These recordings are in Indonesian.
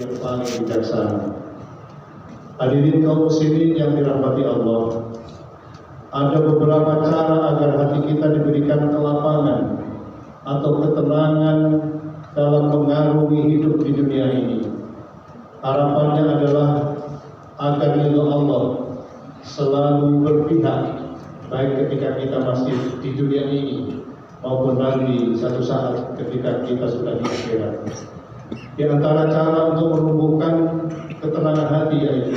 yang paling bijaksana. Hadirin kaum muslimin yang dirahmati Allah, ada beberapa cara agar hati kita diberikan kelapangan atau ketenangan dalam mengarungi hidup di dunia ini. Harapannya adalah agar ridho Allah selalu berpihak, baik ketika kita masih di dunia ini maupun nanti satu saat ketika kita sudah di akhirat. Di antara cara untuk menumbuhkan ketenangan hati yaitu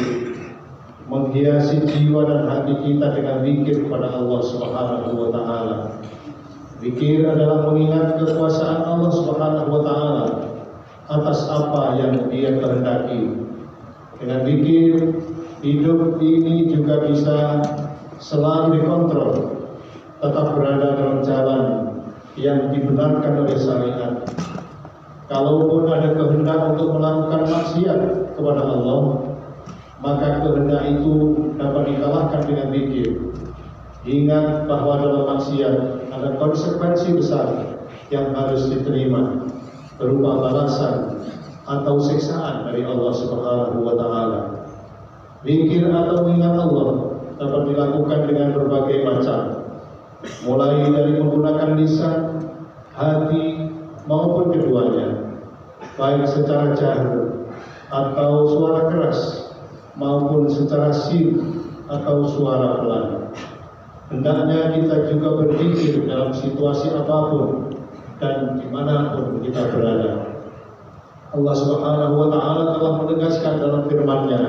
menghiasi jiwa dan hati kita dengan zikir kepada Allah Subhanahu wa taala. Zikir adalah mengingat kekuasaan Allah Subhanahu wa taala atas apa yang Dia kehendaki. Dengan zikir, hidup ini juga bisa selalu dikontrol, tetap berada dalam jalan yang dibenarkan oleh syariat. Kalaupun ada kehendak untuk melakukan maksiat kepada Allah, maka kehendak itu dapat dikalahkan dengan zikir. Ingat bahwa dalam maksiat ada konsekuensi besar yang harus diterima, berupa balasan atau siksaan dari Allah Subhanahu wa taala. Zikir atau mengingat Allah dapat dilakukan dengan berbagai macam, mulai dari menggunakan lisan, hati maupun keduanya, baik secara jahar atau suara keras maupun secara sir atau suara pelan. Hendaknya kita juga berzikir dalam situasi apapun dan dimanapun kita berada. Allah Subhanahu wa taala telah menegaskan dalam firman-Nya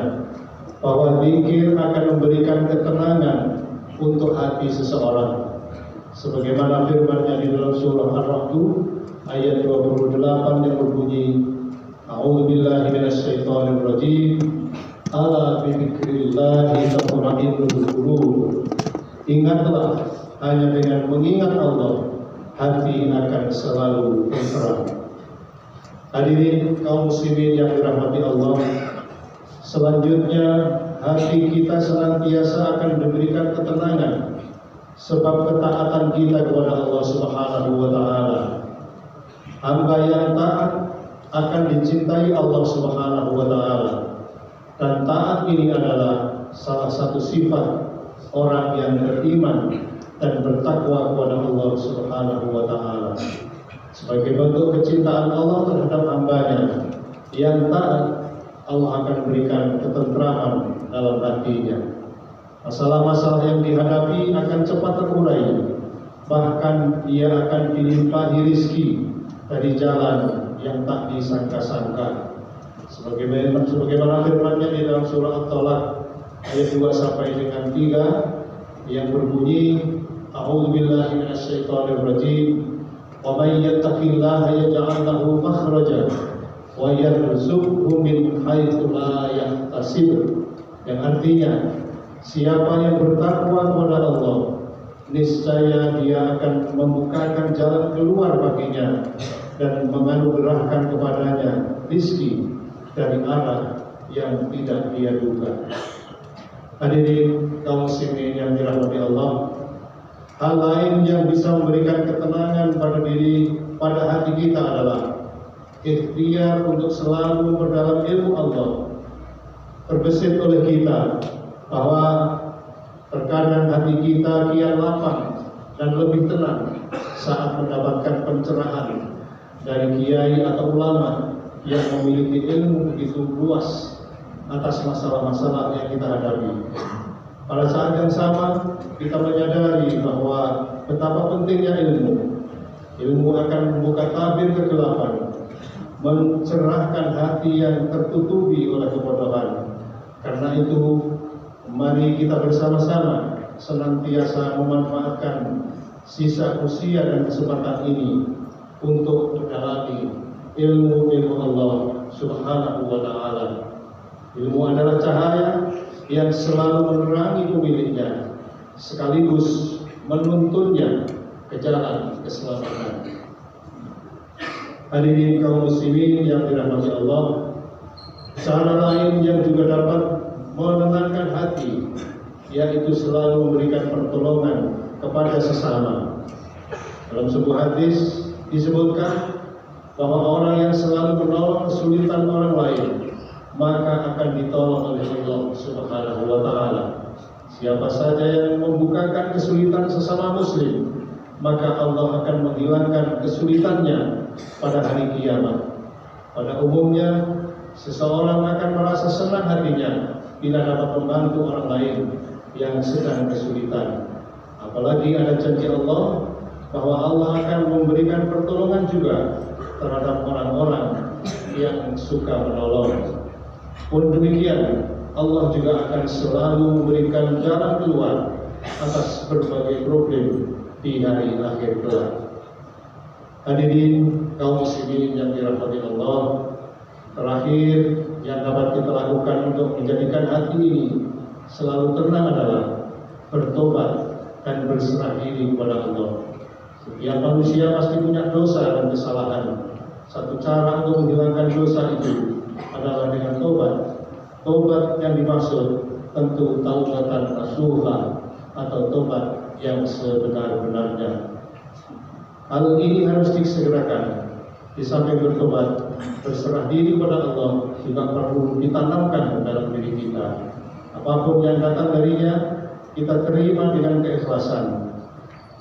bahwa zikir akan memberikan ketenangan untuk hati seseorang. Sebagaimana firman-Nya di dalam surah Ar-Ra'd ayat 28 yang berbunyi, A'udzubillahi minasyaitonir rajim. Ala bi dzikrillahi tatma'innul qulub. Ingatlah, hanya dengan mengingat Allah hati akan selalu tenteram. Hadirin kaum muslimin yang dirahmati Allah, selanjutnya hati kita senantiasa akan diberikan ketenangan sebab ketaatan kita kepada Allah Subhanahu wa taala. Hamba yang taat akan dicintai Allah Subhanahu wa taala. Dan taat ini adalah salah satu sifat orang yang beriman dan bertakwa kepada Allah Subhanahu wa taala. Sebagai bentuk kecintaan Allah terhadap hambanya yang taat, Allah akan berikan ketentraman dalam hatinya. Masalah-masalah yang dihadapi akan cepat terurai, bahkan ia akan dilimpahi rizki dari jalan yang tak disangka-sangka. Sebagaimana firman-Nya di dalam surah At-Talaq ayat 2 sampai dengan 3 yang berbunyi, A'udzubillahi minasyaitonir rajim. Wa may yattaqillaha yaj'al lahu makhraja wa yarzuqhu min haitsu la yahtasib. Yang artinya, siapa yang bertakwa kepada Allah, niscaya Dia akan membukakan jalan keluar baginya dan menganugerahkan kepadanya rizki dari arah yang tidak dia duga. Hadirin kaum muslimin yang dirahmati Allah, hal lain yang bisa memberikan ketenangan pada hati kita adalah ikhtiar untuk selalu berdalam ilmu Allah. Terbesit oleh kita bahwa terkadang hati kita kian lapang dan lebih tenang saat mendapatkan pencerahan dari kiai atau ulama yang memiliki ilmu begitu luas atas masalah-masalah yang kita hadapi. Pada saat yang sama, kita menyadari bahwa betapa pentingnya ilmu. Ilmu akan membuka tabir kegelapan, mencerahkan hati yang tertutupi oleh kebodohan. Karena itu, mari kita bersama-sama senantiasa memanfaatkan sisa usia dan kesempatan ini untuk mendalami ilmu Allah Subhanahu wa taala. Ilmu adalah cahaya yang selalu menerangi pemiliknya, sekaligus menuntunnya ke jalan keselamatan. Hadirin kaum muslimin yang dirahmati Allah, cara lain yang juga dapat menenangkan hati yaitu selalu memberikan pertolongan kepada sesama. Dalam sebuah hadis disebutkan bahwa orang yang selalu menolong kesulitan orang lain maka akan ditolong oleh Allah Subhanahu wa taala. Siapa saja yang membukakan kesulitan sesama muslim, maka Allah akan menghilangkan kesulitannya pada hari kiamat. Pada umumnya, seseorang akan merasa senang hatinya bila dapat membantu orang lain yang sedang kesulitan. Apalagi ada janji Allah bahwa Allah akan memberikan pertolongan juga terhadap orang-orang yang suka menolong. Pun demikian, Allah juga akan selalu memberikan jalan keluar atas berbagai problem di hari akhir kelak. Hadirin kaum muslimin yang dirahmati Allah, terakhir yang dapat kita lakukan untuk menjadikan hati ini selalu tenang adalah bertobat dan berserah diri kepada Allah. Setiap manusia pasti punya dosa dan kesalahan. Satu cara untuk menghilangkan dosa itu adalah dengan tobat. Tobat yang dimaksud tentu taubatan nasuha atau tobat yang sebenar-benarnya. Hal ini harus disegerakan. Di samping bertobat, berserah diri kepada Allah juga perlu ditanamkan dalam diri kita. Apapun yang datang darinya, kita terima dengan keikhlasan.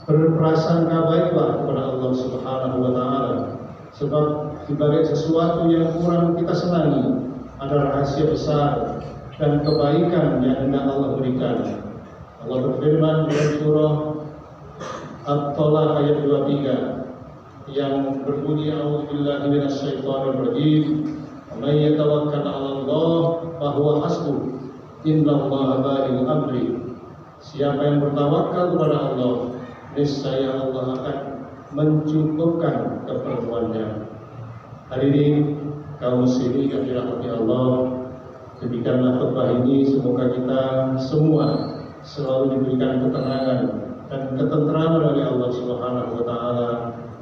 Berprasangka baiklah kepada Allah Subhanahu wa taala. Sebab di balik sesuatu yang kurang kita senangi ada rahasia besar dan kebaikan yang hendak Allah berikan. Allah berfirman dalam surah At-Talaq ayat 23 yang berbunyi a'udzubillahi minasyaitonir rajim. "Man yatawakkal 'alallah fa huwa hasbuh. Innallaha baligh amri." Siapa yang bertawakal kepada Allah, niscaya Allah akan mencukupkan keperluannya. Hadirin kaum muslimin yang dirahmati Allah, demikianlah khutbah ini. Semoga kita semua selalu diberikan ketenangan dan ketenteraman oleh Allah Subhanahu wa taala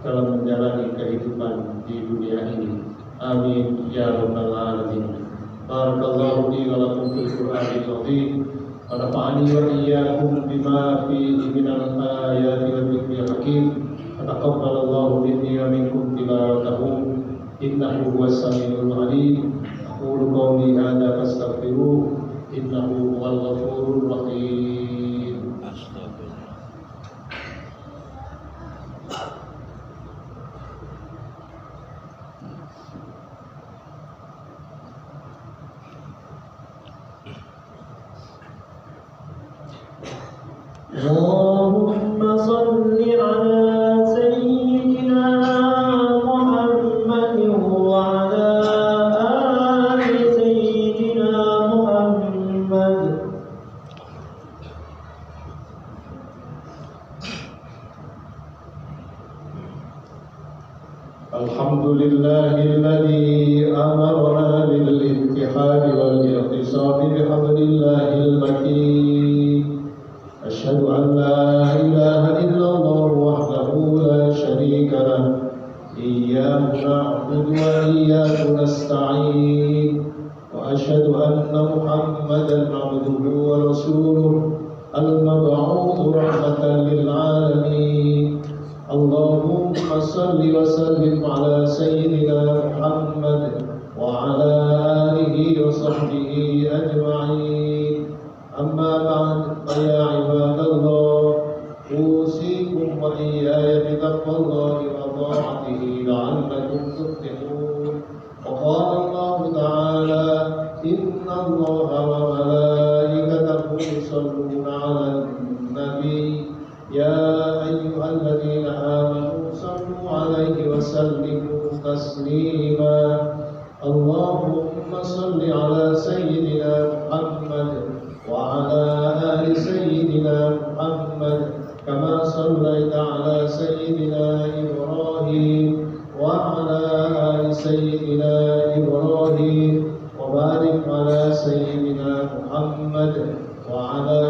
dalam menjalani kehidupan di dunia ini. Amin ya rabbal alamin. Barakallahu li wa lakum fil Qur'anil azim. Wa nafa'ani wa iyyakum bima fihi minal ayati wa dzikril hakim. Taqabbalallahu minni wa minkum tilawatahu. Innahu huwas samiul alim. Aqulu qawli hadza fastaghfiruh. Innahu huwal ghafurur rahim. Allahumma salli ala sayyidina Muhammad wa ala ali sayyidina Muhammad. Alhamdulillahilladzi amarna bil ittihad wal i'tisam bihablillahil matin. Asyhadu an la ilaha illallah wahdahu la syarika lah. Iyyahu na'budu wa iyyahu nasta'in. Wa asyhadu anna Muhammadan 'abduhu wa rasuluh al-mab'uts rahmatan lil 'alamin. Allahumma salli wa sallim ala sayyidina Muhammad wa ala alihi wa sahbihi ajma'in. Amma ba'd, ya ibadallah, usikum wa iyaya bitaqwallahi wa ta'atihi la'allakum tuflihun. Wa qala Allah ta'ala, inna Allaha wa malaikatahu yusalluna 'alan nabi. Ya ayyuhalladzina amanu sallu 'alaihi wa sallimu taslima. Allahumma salli 'ala sayyidina Muhammad وعلى آل سيدنا محمد كما صليت على سيدنا إبراهيم وعلى آل سيدنا إبراهيم وبارك على سيدنا محمد وعلى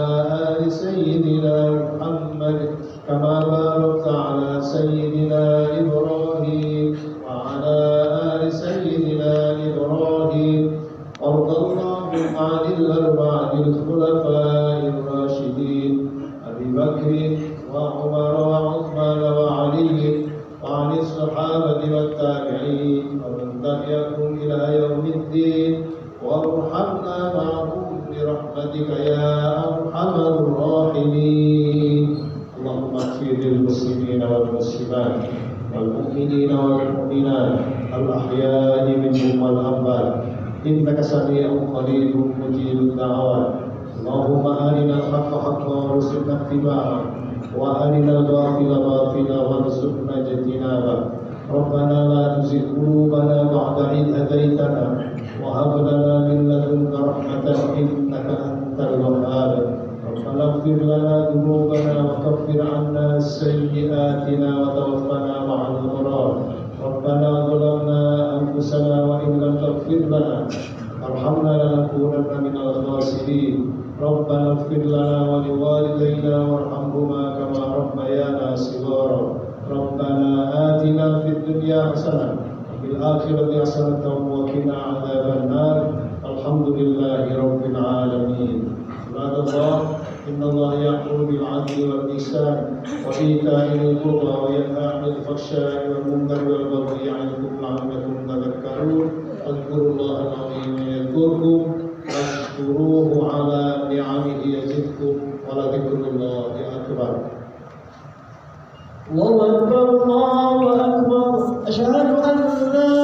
آل سيدنا محمد كما باركت على سيدنا إبراهيم وعلى آل سيدنا إبراهيم. وارض اللهم عن الأربعة الخلفاء الراشدين أبي بكر وعمر وعثمان وعلي وعن الصحابة والتابعين وارحمنا معهم برحمتك يا أرحم الراحمين. اللهم اغفر للمسلمين والمسلمات والمؤمنين والمؤمنات الأحياء منهم والأموات إنك سميع قريب مجيب الدعوات. اللهم أرنا الحق حقا وارزقنا اتباعه وأرنا الباطل باطلا وارزقنا اجتنابه. ربنا لا تزغ قلوبنا بعد إذ هديتنا وهب لنا من لدنك رحمة إنك أنت الوهاب. ربنا اغفر لنا ذنوبنا وكفر عنا سيئاتنا وتوفنا مع الأبرار. ربنا ظلمنا أنفسنا وإن لم تغفر لنا وارحمنا لنكونن من الخاسرين. ربنا اغفر لنا ولوالدينا وارحمهما كما ربيانا صغارا. ربنا آتنا في الدنيا حسنة وفي الآخرة حسنة وقنا عذاب النار. الحمد لله رب العالمين. عباد الله إن الله يأمر بالعدل والإحسان وإيتاء ذي القربى وينهى عن الفحشاء والمنكر والبغي يعظكم لعلكم تذكرون. اذكروا الله العظيم يذكركم واشكروه على نعمه يزدكم ولذكر الله أكبر. الله أكبر الله أكبر. أشهد أن لا